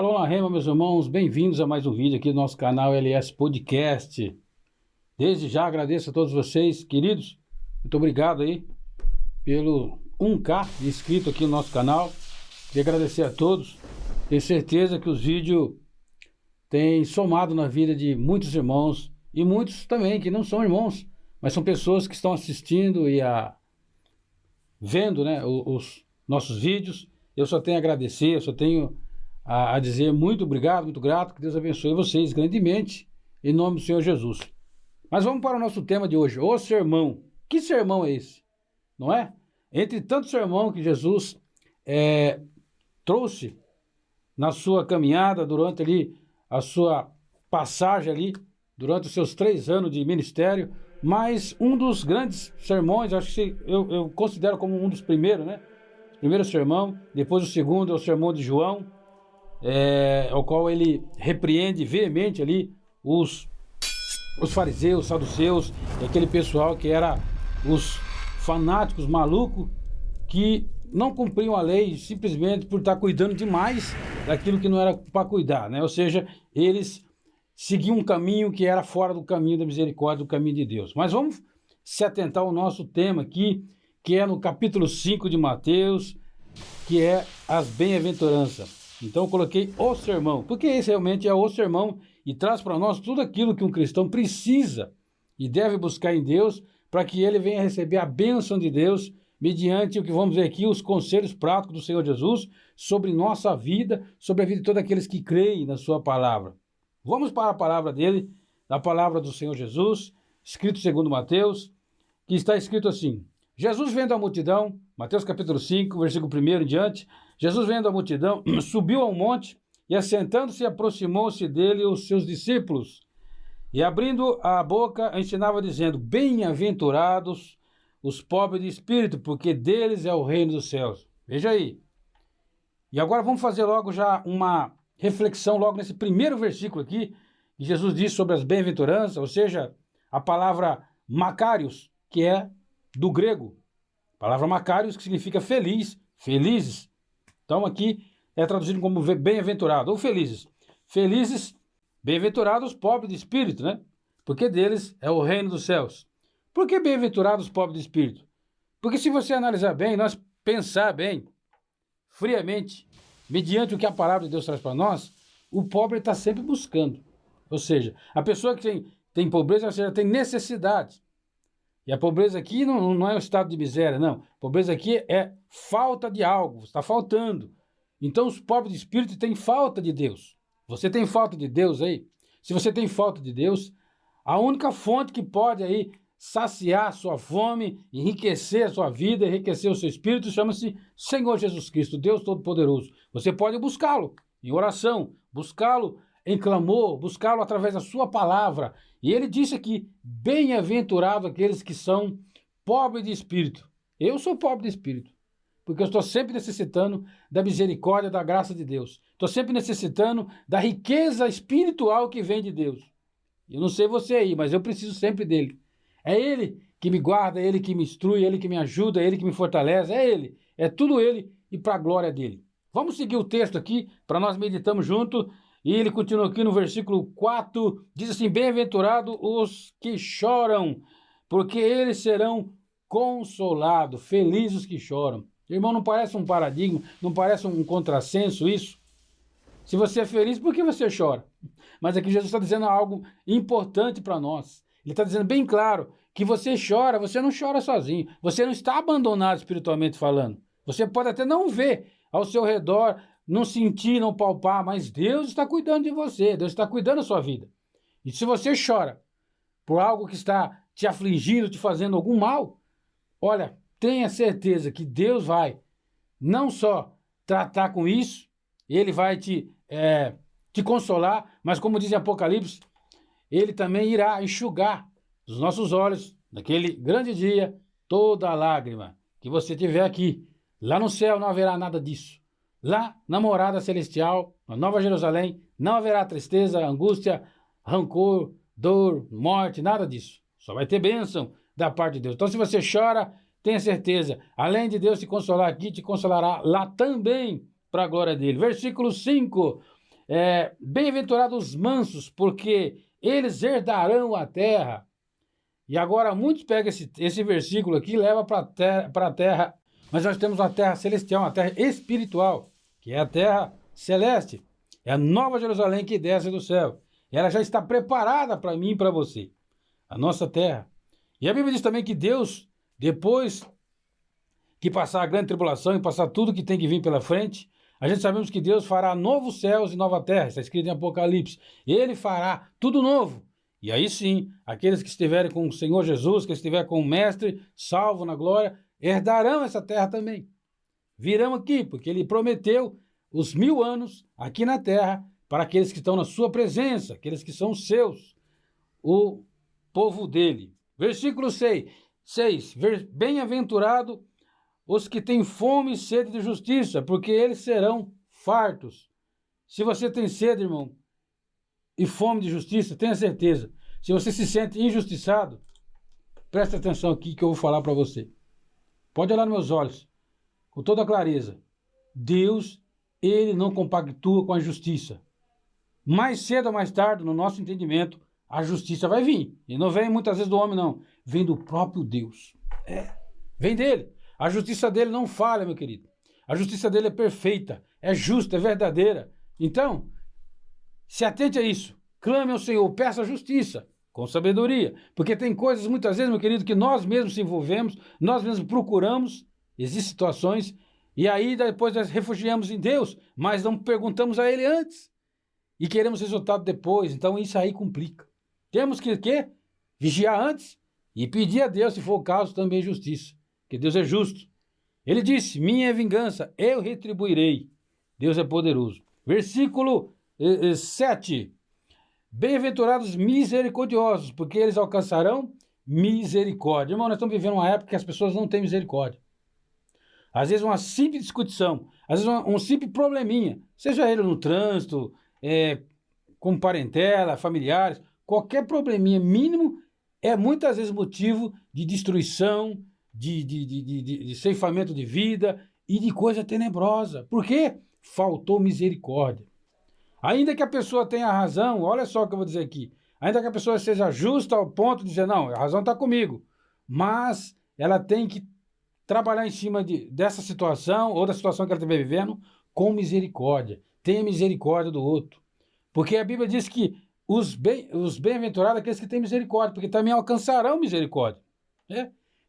Shalom Lahema, meus irmãos, bem-vindos a mais um vídeo aqui do nosso canal LS Podcast. Desde já agradeço a todos vocês, queridos, muito obrigado aí pelo 1K de inscrito aqui no nosso canal. Queria agradecer a todos, tenho certeza que os vídeos têm somado na vida de muitos irmãos e muitos também que não são irmãos, mas são pessoas que estão assistindo e vendo, né, os nossos vídeos. Eu só tenho a agradecer, eu só tenho a dizer muito obrigado, muito grato, que Deus abençoe vocês grandemente, em nome do Senhor Jesus. Mas vamos para o nosso tema de hoje, o sermão. Que sermão é esse? Não é? Entre tanto sermão que Jesus trouxe na sua caminhada, durante ali a sua passagem ali, durante os seus 3 anos de ministério, mas um dos grandes sermões, acho que eu considero como um dos primeiros, né? Primeiro sermão, depois o segundo é o sermão de João, ao qual ele repreende veemente ali os fariseus, saduceus, aquele pessoal que era os fanáticos malucos que não cumpriam a lei simplesmente por estar cuidando demais daquilo que não era para cuidar, né? Ou seja, eles seguiam um caminho que era fora do caminho da misericórdia, do caminho de Deus. Mas vamos se atentar ao nosso tema aqui, que é no capítulo 5 de Mateus, que é as bem-aventuranças. Então eu coloquei o sermão, porque esse realmente é o sermão e traz para nós tudo aquilo que um cristão precisa e deve buscar em Deus para que ele venha receber a bênção de Deus mediante o que vamos ver aqui, os conselhos práticos do Senhor Jesus sobre nossa vida, sobre a vida de todos aqueles que creem na sua palavra. Vamos para a palavra dele, da palavra do Senhor Jesus, escrito segundo Mateus, que está escrito assim: Jesus vendo a multidão, Mateus capítulo 5, versículo 1 em diante, Jesus vendo a multidão, subiu ao monte e assentando-se aproximou-se dele os seus discípulos. E abrindo a boca ensinava dizendo: bem-aventurados os pobres de espírito, porque deles é o reino dos céus. Veja aí. E agora vamos fazer logo já uma reflexão logo nesse primeiro versículo aqui, que Jesus diz sobre as bem-aventuranças, ou seja, a palavra Macarios, que é do grego. A palavra Macarios, que significa feliz, felizes. Então aqui é traduzido como bem-aventurado, ou felizes. Felizes, bem-aventurados os pobres de espírito, né? Porque deles é o reino dos céus. Por que bem-aventurados os pobres de espírito? Porque se você analisar bem, nós pensar bem, friamente, mediante o que a palavra de Deus traz para nós, o pobre está sempre buscando. Ou seja, a pessoa que tem pobreza, ou seja, tem necessidade. E a pobreza aqui não é um estado de miséria, não. A pobreza aqui é falta de algo, está faltando. Então os pobres de espírito têm falta de Deus. Você tem falta de Deus aí? Se você tem falta de Deus, a única fonte que pode aí saciar a sua fome, enriquecer a sua vida, enriquecer o seu espírito, chama-se Senhor Jesus Cristo, Deus Todo-Poderoso. Você pode buscá-lo em oração, buscá-lo em clamor, buscá-lo através da sua palavra. E ele disse aqui: bem-aventurado aqueles que são pobres de espírito. Eu sou pobre de espírito, porque eu estou sempre necessitando da misericórdia, da graça de Deus. Estou sempre necessitando da riqueza espiritual que vem de Deus. Eu não sei você aí, mas eu preciso sempre dele. É ele que me guarda, é ele que me instrui, é ele que me ajuda, é ele que me fortalece, é ele. É tudo ele e para a glória dele. Vamos seguir o texto aqui, para nós meditarmos junto. E ele continua aqui no versículo 4, diz assim: bem-aventurados os que choram, porque eles serão consolados, felizes os que choram. Irmão, não parece um paradigma, não parece um contrassenso isso? Se você é feliz, por que você chora? Mas aqui Jesus está dizendo algo importante para nós. Ele está dizendo bem claro que você chora, você não chora sozinho, você não está abandonado espiritualmente falando. Você pode até não ver ao seu redor, não sentir, não palpar, mas Deus está cuidando de você, Deus está cuidando da sua vida. E se você chora por algo que está te afligindo, te fazendo algum mal, olha, tenha certeza que Deus vai não só tratar com isso, Ele vai te consolar, mas como diz em Apocalipse, Ele também irá enxugar dos nossos olhos, naquele grande dia, toda a lágrima que você tiver aqui. Lá no céu não haverá nada disso. Lá, na morada celestial, na Nova Jerusalém, não haverá tristeza, angústia, rancor, dor, morte, nada disso. Só vai ter bênção da parte de Deus. Então, se você chora, tenha certeza, além de Deus te consolar aqui, te consolará lá também, para a glória dele. Versículo 5. Bem-aventurados os mansos, porque eles herdarão a terra. E agora muitos pegam esse versículo aqui e levam para a terra, mas nós temos uma terra celestial, uma terra espiritual, que é a terra celeste. É a nova Jerusalém que desce do céu. E ela já está preparada para mim e para você, a nossa terra. E a Bíblia diz também que Deus, depois que passar a grande tribulação e passar tudo que tem que vir pela frente, a gente sabemos que Deus fará novos céus e nova terra. Está escrito em Apocalipse. Ele fará tudo novo. E aí sim, aqueles que estiverem com o Senhor Jesus, que estiverem com o Mestre, salvo na glória, herdarão essa terra também. Virão aqui, porque ele prometeu os 1000 anos aqui na terra para aqueles que estão na sua presença, aqueles que são seus, o povo dele. Versículo 6. Bem-aventurado os que têm fome e sede de justiça, porque eles serão fartos. Se você tem sede, irmão, e fome de justiça, tenha certeza. Se você se sente injustiçado, preste atenção aqui que eu vou falar para você. Pode olhar nos meus olhos, com toda clareza. Deus, ele não compactua com a injustiça. Mais cedo ou mais tarde, no nosso entendimento, a justiça vai vir. E não vem muitas vezes do homem, não. Vem do próprio Deus. Vem dele. A justiça dele não falha, meu querido. A justiça dele é perfeita, é justa, é verdadeira. Então, se atente a isso. Clame ao Senhor, peça justiça, com sabedoria. Porque tem coisas, muitas vezes, meu querido, que nós mesmos se envolvemos, nós mesmos procuramos, existem situações, e aí depois nós refugiamos em Deus, mas não perguntamos a Ele antes. E queremos resultado depois, então isso aí complica. Temos que vigiar antes e pedir a Deus, se for o caso, também justiça. Porque Deus é justo. Ele disse, minha é vingança, eu retribuirei. Deus é poderoso. Versículo 7. Bem-aventurados misericordiosos, porque eles alcançarão misericórdia. Irmão, nós estamos vivendo uma época que as pessoas não têm misericórdia. Às vezes uma simples discussão, às vezes um simples probleminha, seja ele no trânsito, com parentela, familiares, qualquer probleminha mínimo é muitas vezes motivo de destruição, de ceifamento de vida e de coisa tenebrosa. Por quê? Faltou misericórdia. Ainda que a pessoa tenha razão, olha só o que eu vou dizer aqui, ainda que a pessoa seja justa ao ponto de dizer, não, a razão está comigo, mas ela tem que trabalhar em cima dessa situação ou da situação que ela estiver vivendo com misericórdia. Tenha misericórdia do outro. Porque a Bíblia diz que os bem-aventurados são aqueles que têm misericórdia, porque também alcançarão misericórdia.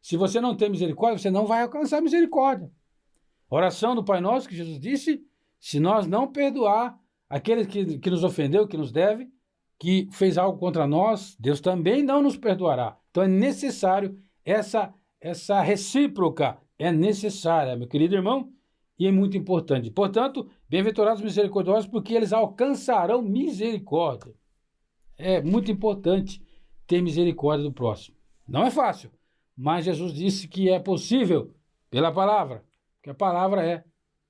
Se você não tem misericórdia, você não vai alcançar misericórdia. Oração do Pai Nosso, que Jesus disse, se nós não perdoar aquele que nos ofendeu, que nos deve, que fez algo contra nós, Deus também não nos perdoará. Então é necessário essa recíproca, é necessária, meu querido irmão, e é muito importante. Portanto, bem-aventurados misericordiosos, porque eles alcançarão misericórdia. É muito importante ter misericórdia do próximo. Não é fácil, mas Jesus disse que é possível pela palavra, que a palavra é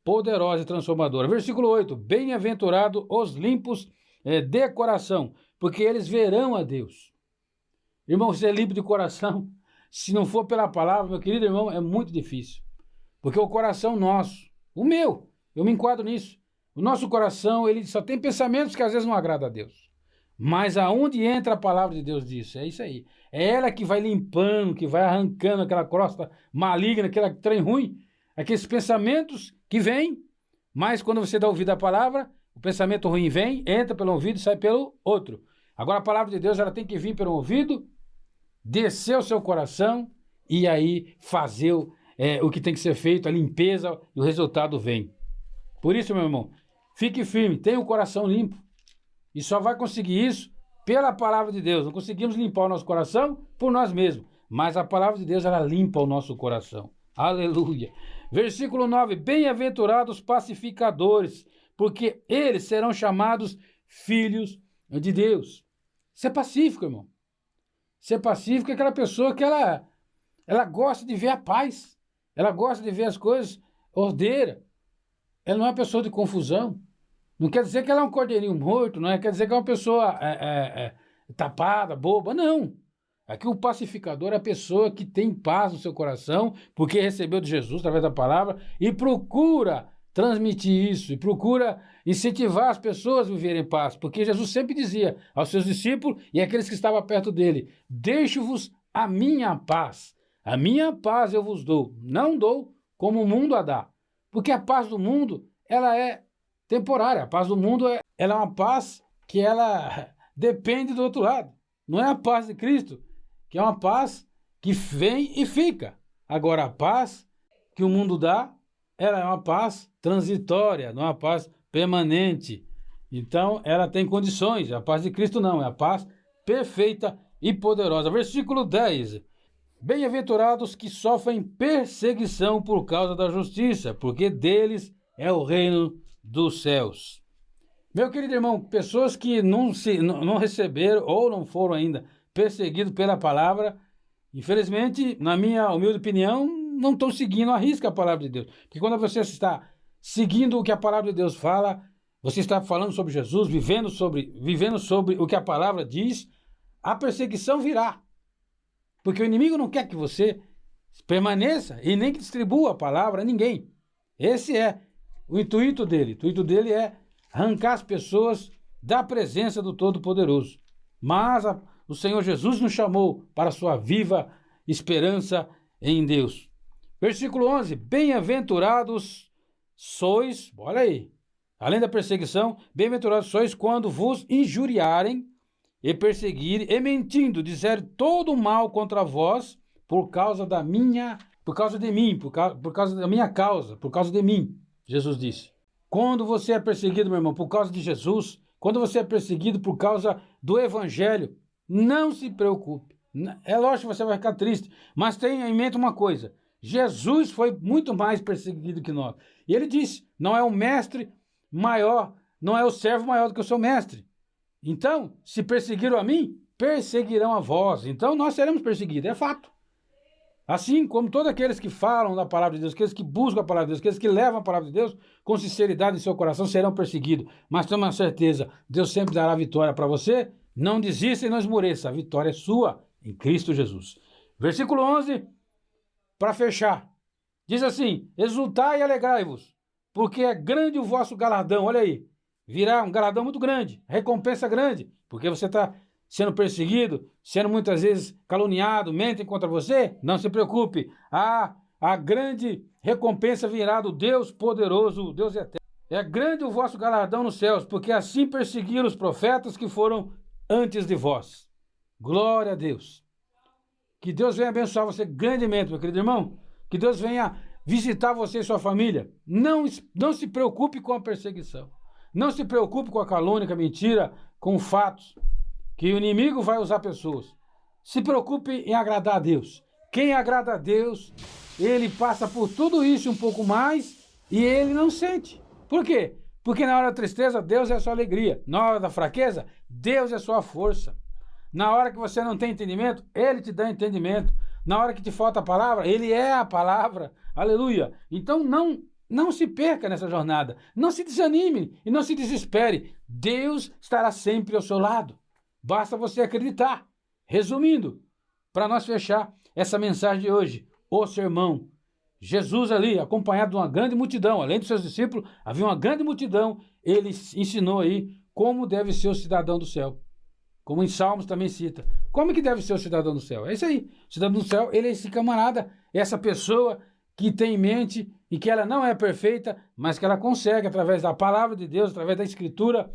poderosa e transformadora. Versículo 8. Bem-aventurado os limpos de coração, porque eles verão a Deus. Irmão, ser limpo de coração, se não for pela palavra, meu querido irmão, é muito difícil. Porque o coração nosso, o meu, eu me enquadro nisso. O nosso coração, ele só tem pensamentos que às vezes não agradam a Deus. Mas aonde entra a palavra de Deus disso? É isso aí. É ela que vai limpando, que vai arrancando aquela crosta maligna, aquele trem ruim, aqueles pensamentos que vêm, mas quando você dá ouvido à palavra, o pensamento ruim vem, entra pelo ouvido e sai pelo outro. Agora a palavra de Deus, ela tem que vir pelo ouvido, descer o seu coração e aí fazer o que tem que ser feito, a limpeza, e o resultado vem. Por isso, meu irmão, fique firme, tenha o coração limpo. E só vai conseguir isso pela palavra de Deus. Não conseguimos limpar o nosso coração por nós mesmos, mas a palavra de Deus, ela limpa o nosso coração. Aleluia. Versículo 9. Bem-aventurados pacificadores, porque eles serão chamados filhos de Deus. Ser pacífico, irmão. Ser pacífico é aquela pessoa que ela gosta de ver a paz. Ela gosta de ver as coisas ordeiras. Ela não é uma pessoa de confusão. Não quer dizer que ela é um cordeirinho morto, não quer dizer que é uma pessoa tapada, boba, não. Aqui o pacificador é a pessoa que tem paz no seu coração, porque recebeu de Jesus através da palavra e procura transmitir isso e procura incentivar as pessoas a viverem em paz, porque Jesus sempre dizia aos seus discípulos e àqueles que estavam perto dele: deixo-vos a minha paz eu vos dou, não dou como o mundo a dá, porque a paz do mundo, ela é temporária, a paz do mundo ela é uma paz que ela depende do outro lado, não é a paz de Cristo, que é uma paz que vem e fica. Agora, a paz que o mundo dá, ela é uma paz transitória, não é uma paz permanente. Então, ela tem condições. A paz de Cristo não, é a paz perfeita e poderosa. Versículo 10. Bem-aventurados que sofrem perseguição por causa da justiça, porque deles é o reino dos céus. Meu querido irmão, pessoas que não receberam ou não foram ainda perseguidos pela palavra, infelizmente, na minha humilde opinião, não estão seguindo à risca a palavra de Deus. Porque quando você está seguindo o que a palavra de Deus fala, você está falando sobre Jesus, vivendo sobre o que a palavra diz, a perseguição virá. Porque o inimigo não quer que você permaneça e nem que distribua a palavra a ninguém. Esse é o intuito dele. O intuito dele é arrancar as pessoas da presença do Todo-Poderoso. Mas o Senhor Jesus nos chamou para a sua viva esperança em Deus. Versículo 11. Bem-aventurados sois, olha aí, além da perseguição, bem-aventurados sois quando vos injuriarem e perseguirem e mentindo, disserem todo o mal contra vós por causa de mim, por causa da minha causa, por causa de mim, Jesus disse. Quando você é perseguido, meu irmão, por causa de Jesus, quando você é perseguido por causa do Evangelho, não se preocupe. É lógico que você vai ficar triste, mas tenha em mente uma coisa: Jesus foi muito mais perseguido que nós. E ele disse: não é o mestre maior, não é o servo maior do que o seu mestre. Então, se perseguiram a mim, perseguirão a vós. Então, nós seremos perseguidos, é fato. Assim como todos aqueles que falam da palavra de Deus, aqueles que buscam a palavra de Deus, aqueles que levam a palavra de Deus com sinceridade em seu coração, serão perseguidos. Mas tenha uma certeza, Deus sempre dará vitória para você. Não desista e não esmoreça. A vitória é sua em Cristo Jesus. Versículo 11, para fechar. Diz assim: exultai e alegrai-vos, porque é grande o vosso galardão. Olha aí, virá um galardão muito grande, recompensa grande, porque você está sendo perseguido, sendo muitas vezes caluniado, mentem contra você. Não se preocupe, a grande recompensa virá do Deus poderoso, o Deus eterno. É grande o vosso galardão nos céus, porque assim perseguiram os profetas que foram antes de vós. Glória a Deus. Que Deus venha abençoar você grandemente, meu querido irmão. Que Deus venha visitar você e sua família. Não se preocupe com a perseguição. Não se preocupe com a calúnia, com a mentira, com fatos, que o inimigo vai usar pessoas. Se preocupe em agradar a Deus. Quem agrada a Deus, ele passa por tudo isso e um pouco mais e ele não sente. Por quê? Porque na hora da tristeza, Deus é a sua alegria. Na hora da fraqueza, Deus é a sua força. Na hora que você não tem entendimento, Ele te dá entendimento. Na hora que te falta a palavra, Ele é a palavra. Aleluia. Então não se perca nessa jornada. Não se desanime e não se desespere. Deus estará sempre ao seu lado. Basta você acreditar. Resumindo, para nós fechar essa mensagem de hoje, o sermão. Jesus ali, acompanhado de uma grande multidão, além dos seus discípulos, havia uma grande multidão. Ele ensinou aí como deve ser o cidadão do céu. Como em Salmos também cita. Como que deve ser o cidadão do céu? É isso aí. O cidadão do céu, ele é esse camarada, essa pessoa que tem em mente e que ela não é perfeita, mas que ela consegue, através da palavra de Deus, através da Escritura,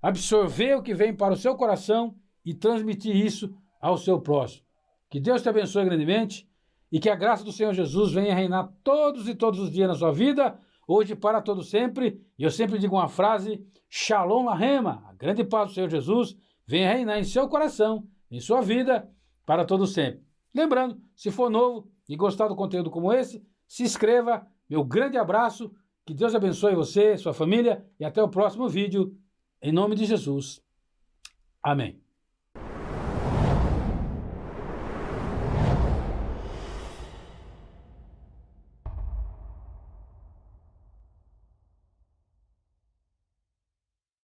absorver o que vem para o seu coração e transmitir isso ao seu próximo. Que Deus te abençoe grandemente e que a graça do Senhor Jesus venha reinar todos e todos os dias na sua vida, hoje para todo sempre. E eu sempre digo uma frase: Shalom Lahema, a grande paz do Senhor Jesus venha reinar em seu coração, em sua vida, para todo sempre. Lembrando, se for novo e gostar do conteúdo como esse, se inscreva. Meu grande abraço, que Deus abençoe você, sua família e até o próximo vídeo, em nome de Jesus. Amém.